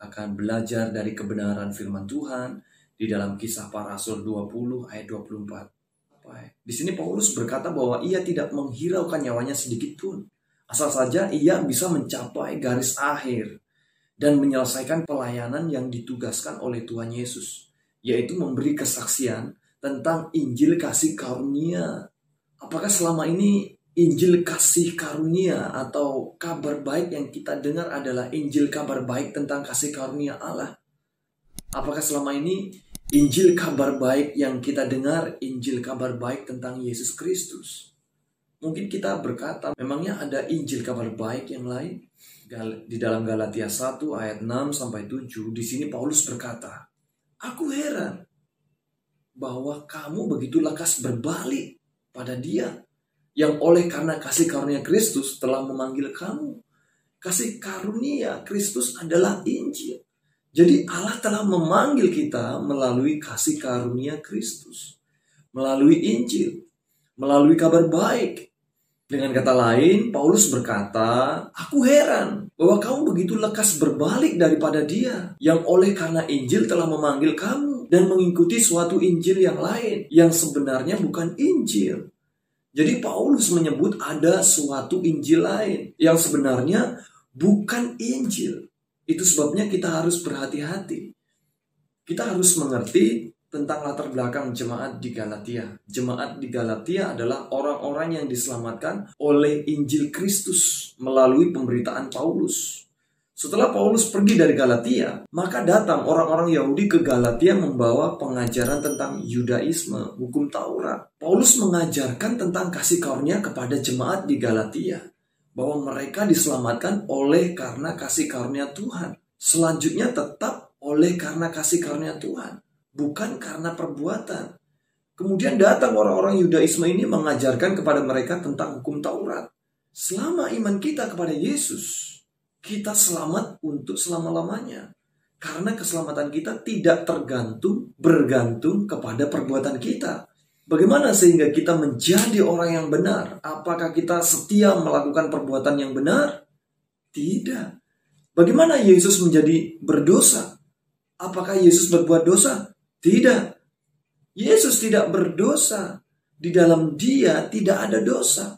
akan belajar dari kebenaran firman Tuhan di dalam Kisah Para Rasul 20 ayat 24. Di sini Paulus berkata bahwa ia tidak menghiraukan nyawanya sedikit pun, asal saja ia bisa mencapai garis akhir dan menyelesaikan pelayanan yang ditugaskan oleh Tuhan Yesus, yaitu memberi kesaksian tentang Injil kasih karunia. Apakah selama ini Injil kasih karunia atau kabar baik yang kita dengar adalah Injil kabar baik tentang kasih karunia Allah? Apakah selama ini Injil kabar baik yang kita dengar Injil kabar baik tentang Yesus Kristus? Mungkin kita berkata, memangnya ada Injil kabar baik yang lain? Di dalam Galatia 1 ayat 6-7, di sini Paulus berkata, "Aku heran bahwa kamu begitu lekas berbalik pada Dia yang oleh karena kasih karunia Kristus telah memanggil kamu." Kasih karunia Kristus adalah Injil. Jadi Allah telah memanggil kita melalui kasih karunia Kristus, melalui Injil, melalui kabar baik. Dengan kata lain, Paulus berkata, "Aku heran bahwa kamu begitu lekas berbalik daripada Dia yang oleh karena Injil telah memanggil kamu dan mengikuti suatu Injil yang lain yang sebenarnya bukan Injil." Jadi Paulus menyebut ada suatu Injil lain yang sebenarnya bukan Injil. Itu sebabnya kita harus berhati-hati. Kita harus mengerti tentang latar belakang jemaat di Galatia. Jemaat di Galatia adalah orang-orang yang diselamatkan oleh Injil Kristus melalui pemberitaan Paulus. Setelah Paulus pergi dari Galatia, maka datang orang-orang Yahudi ke Galatia membawa pengajaran tentang Yudaisme, hukum Taurat. Paulus mengajarkan tentang kasih karunia kepada jemaat di Galatia, bahwa mereka diselamatkan oleh karena kasih karunia Tuhan. Selanjutnya tetap oleh karena kasih karunia Tuhan, bukan karena perbuatan. Kemudian datang orang-orang Yudaisme ini mengajarkan kepada mereka tentang hukum Taurat. Selama iman kita kepada Yesus, kita selamat untuk selama-lamanya. Karena keselamatan kita tidak bergantung kepada perbuatan kita. Bagaimana sehingga kita menjadi orang yang benar? Apakah kita setia melakukan perbuatan yang benar? Tidak. Bagaimana Yesus menjadi berdosa? Apakah Yesus berbuat dosa? Tidak. Yesus tidak berdosa. Di dalam Dia tidak ada dosa.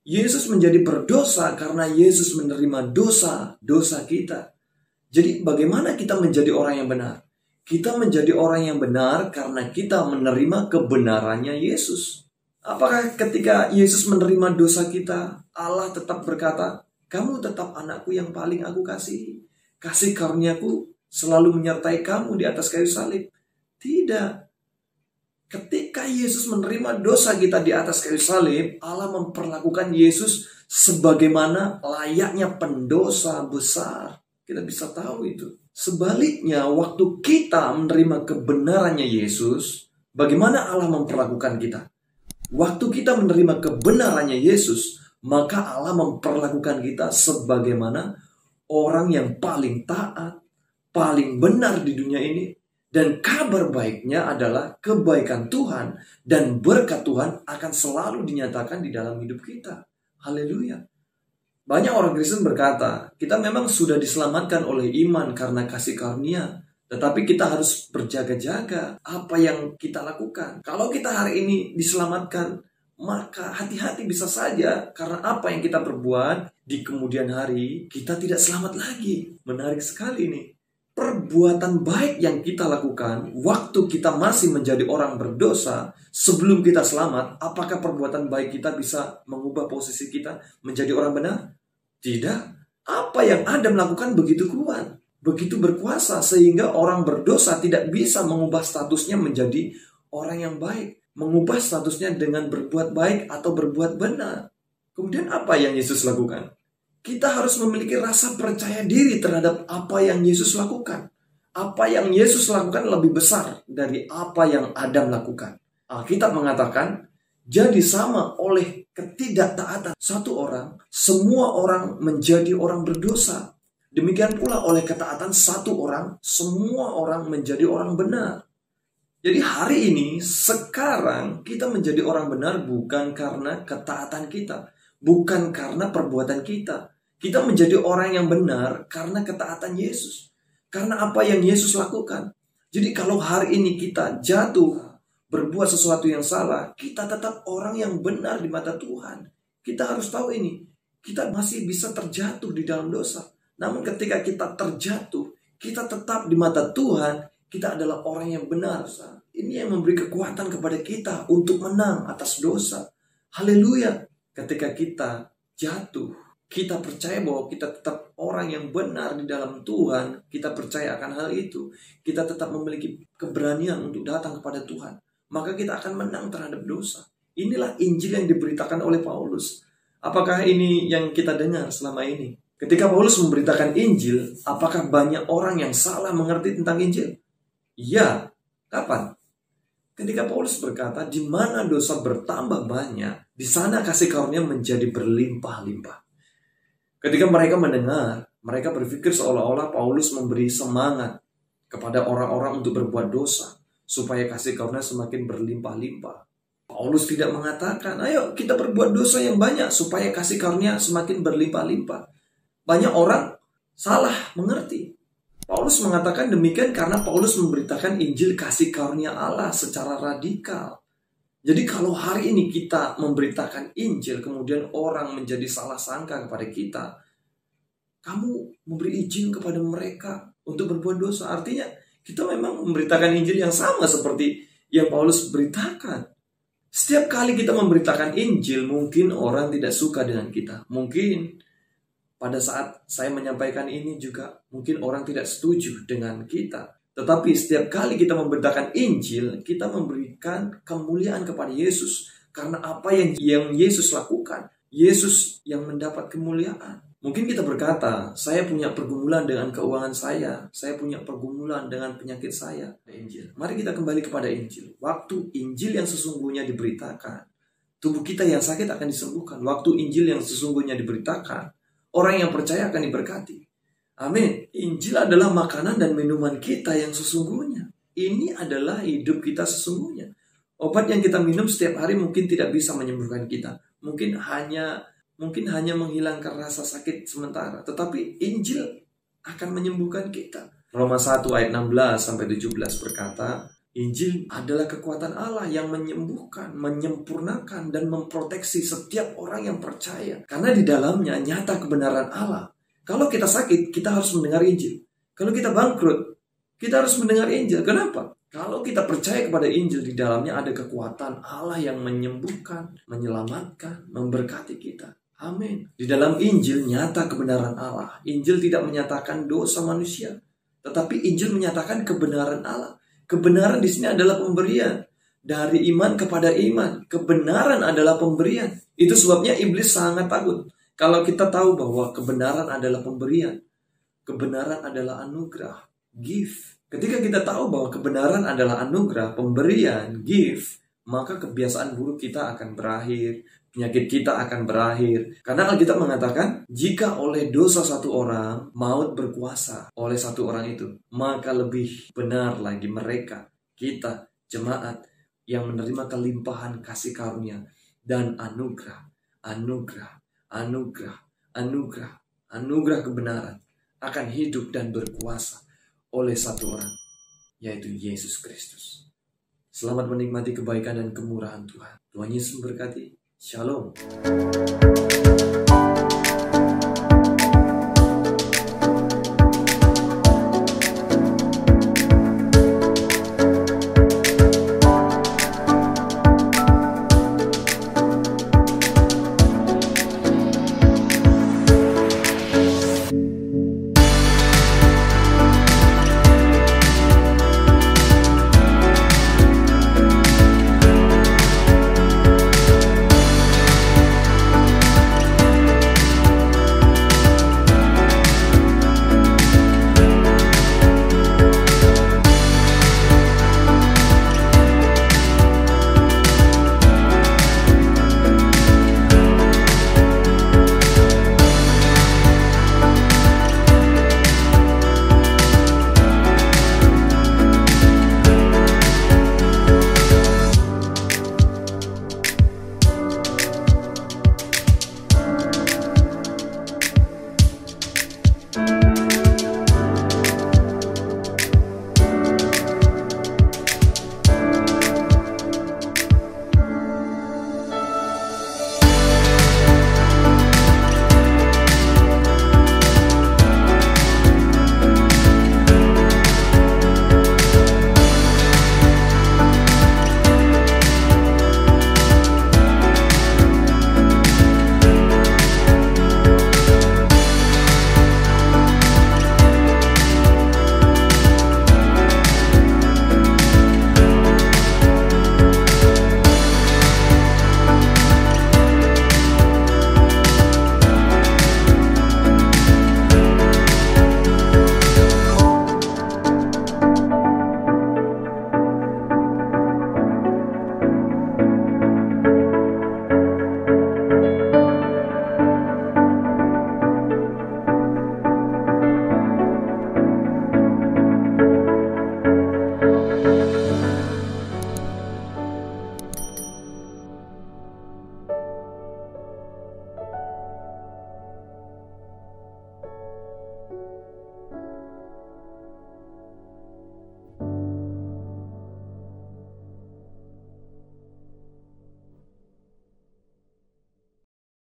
Yesus menjadi berdosa karena Yesus menerima dosa kita. Jadi bagaimana kita menjadi orang yang benar? Kita menjadi orang yang benar karena kita menerima kebenarannya Yesus. Apakah ketika Yesus menerima dosa kita, Allah tetap berkata, "Kamu tetap anakku yang paling aku kasihi. Kasih karuniaku selalu menyertai kamu di atas kayu salib"? Tidak. Ketika Yesus menerima dosa kita di atas kayu salib, Allah memperlakukan Yesus sebagaimana layaknya pendosa besar. Kita bisa tahu itu. Sebaliknya, waktu kita menerima kebenarannya Yesus, bagaimana Allah memperlakukan kita? Waktu kita menerima kebenarannya Yesus, maka Allah memperlakukan kita sebagaimana orang yang paling taat, paling benar di dunia ini. Dan kabar baiknya adalah kebaikan Tuhan dan berkat Tuhan akan selalu dinyatakan di dalam hidup kita. Haleluya. Banyak orang Kristen berkata, kita memang sudah diselamatkan oleh iman karena kasih karunia. Tetapi kita harus berjaga-jaga apa yang kita lakukan. Kalau kita hari ini diselamatkan, maka hati-hati bisa saja karena apa yang kita perbuat di kemudian hari, kita tidak selamat lagi. Menarik sekali ini. Perbuatan baik yang kita lakukan waktu kita masih menjadi orang berdosa sebelum kita selamat, apakah perbuatan baik kita bisa mengubah posisi kita menjadi orang benar? Tidak. Apa yang Adam lakukan begitu kuat, begitu berkuasa sehingga orang berdosa tidak bisa mengubah statusnya menjadi orang yang baik, mengubah statusnya dengan berbuat baik atau berbuat benar. Kemudian apa yang Yesus lakukan? Kita harus memiliki rasa percaya diri terhadap apa yang Yesus lakukan. Apa yang Yesus lakukan lebih besar dari apa yang Adam lakukan. Alkitab mengatakan, jadi sama oleh ketidaktaatan satu orang, semua orang menjadi orang berdosa. Demikian pula oleh ketaatan satu orang, semua orang menjadi orang benar. Jadi hari ini, sekarang kita menjadi orang benar bukan karena ketaatan kita, bukan karena perbuatan kita. Kita menjadi orang yang benar karena ketaatan Yesus. Karena apa yang Yesus lakukan. Jadi kalau hari ini kita jatuh, berbuat sesuatu yang salah, kita tetap orang yang benar di mata Tuhan. Kita harus tahu ini. Kita masih bisa terjatuh di dalam dosa. Namun ketika kita terjatuh, kita tetap di mata Tuhan, kita adalah orang yang benar. Ini yang memberi kekuatan kepada kita untuk menang atas dosa. Haleluya. Ketika kita jatuh, kita percaya bahwa kita tetap orang yang benar di dalam Tuhan. Kita percaya akan hal itu. Kita tetap memiliki keberanian untuk datang kepada Tuhan. Maka kita akan menang terhadap dosa. Inilah Injil yang diberitakan oleh Paulus. Apakah ini yang kita dengar selama ini? Ketika Paulus memberitakan Injil, apakah banyak orang yang salah mengerti tentang Injil? Ya. Kapan? Ketika Paulus berkata, di mana dosa bertambah banyak, di sana kasih karunia menjadi berlimpah-limpah. Ketika mereka mendengar, mereka berpikir seolah-olah Paulus memberi semangat kepada orang-orang untuk berbuat dosa, supaya kasih karunia semakin berlimpah-limpah. Paulus tidak mengatakan, ayo kita berbuat dosa yang banyak, supaya kasih karunia semakin berlimpah-limpah. Banyak orang salah mengerti. Paulus mengatakan demikian karena Paulus memberitakan Injil kasih karunia Allah secara radikal. Jadi kalau hari ini kita memberitakan Injil, kemudian orang menjadi salah sangka kepada kita, kamu memberi izin kepada mereka untuk berbuat dosa. Artinya kita memang memberitakan Injil yang sama seperti yang Paulus beritakan. Setiap kali kita memberitakan Injil, mungkin orang tidak suka dengan kita. Mungkin pada saat saya menyampaikan ini juga mungkin orang tidak setuju dengan kita. Tetapi setiap kali kita memberitakan Injil, kita memberikan kemuliaan kepada Yesus. Karena apa yang Yesus lakukan, Yesus yang mendapat kemuliaan. Mungkin kita berkata, saya punya pergumulan dengan keuangan saya punya pergumulan dengan penyakit saya. Injil. Mari kita kembali kepada Injil. Waktu Injil yang sesungguhnya diberitakan, tubuh kita yang sakit akan disembuhkan. Waktu Injil yang sesungguhnya diberitakan, orang yang percaya akan diberkati. Amin. Injil adalah makanan dan minuman kita yang sesungguhnya. Ini adalah hidup kita sesungguhnya. Obat yang kita minum setiap hari mungkin tidak bisa menyembuhkan kita. Mungkin hanya menghilangkan rasa sakit sementara. Tetapi Injil akan menyembuhkan kita. Roma 1 ayat 16-17 berkata, Injil adalah kekuatan Allah yang menyembuhkan, menyempurnakan, dan memproteksi setiap orang yang percaya. Karena di dalamnya nyata kebenaran Allah. Kalau kita sakit, kita harus mendengar Injil. Kalau kita bangkrut, kita harus mendengar Injil. Kenapa? Kalau kita percaya kepada Injil, di dalamnya ada kekuatan Allah yang menyembuhkan, menyelamatkan, memberkati kita. Amin. Di dalam Injil nyata kebenaran Allah. Injil tidak menyatakan dosa manusia, tetapi Injil menyatakan kebenaran Allah. Kebenaran di sini adalah pemberian. Dari iman kepada iman. Kebenaran adalah pemberian. Itu sebabnya iblis sangat takut. Kalau kita tahu bahwa kebenaran adalah pemberian. Kebenaran adalah anugerah. Gift. Ketika kita tahu bahwa kebenaran adalah anugerah, pemberian, gift, maka kebiasaan buruk kita akan berakhir. Penyakit kita akan berakhir. Karena Alkitab mengatakan, jika oleh dosa satu orang, maut berkuasa oleh satu orang itu, maka lebih benar lagi mereka, kita, jemaat, yang menerima kelimpahan kasih karunia dan anugerah, anugerah kebenaran akan hidup dan berkuasa oleh satu orang, yaitu Yesus Kristus. Selamat menikmati kebaikan dan kemurahan Tuhan. Tuhan Yesus memberkati. Shalom.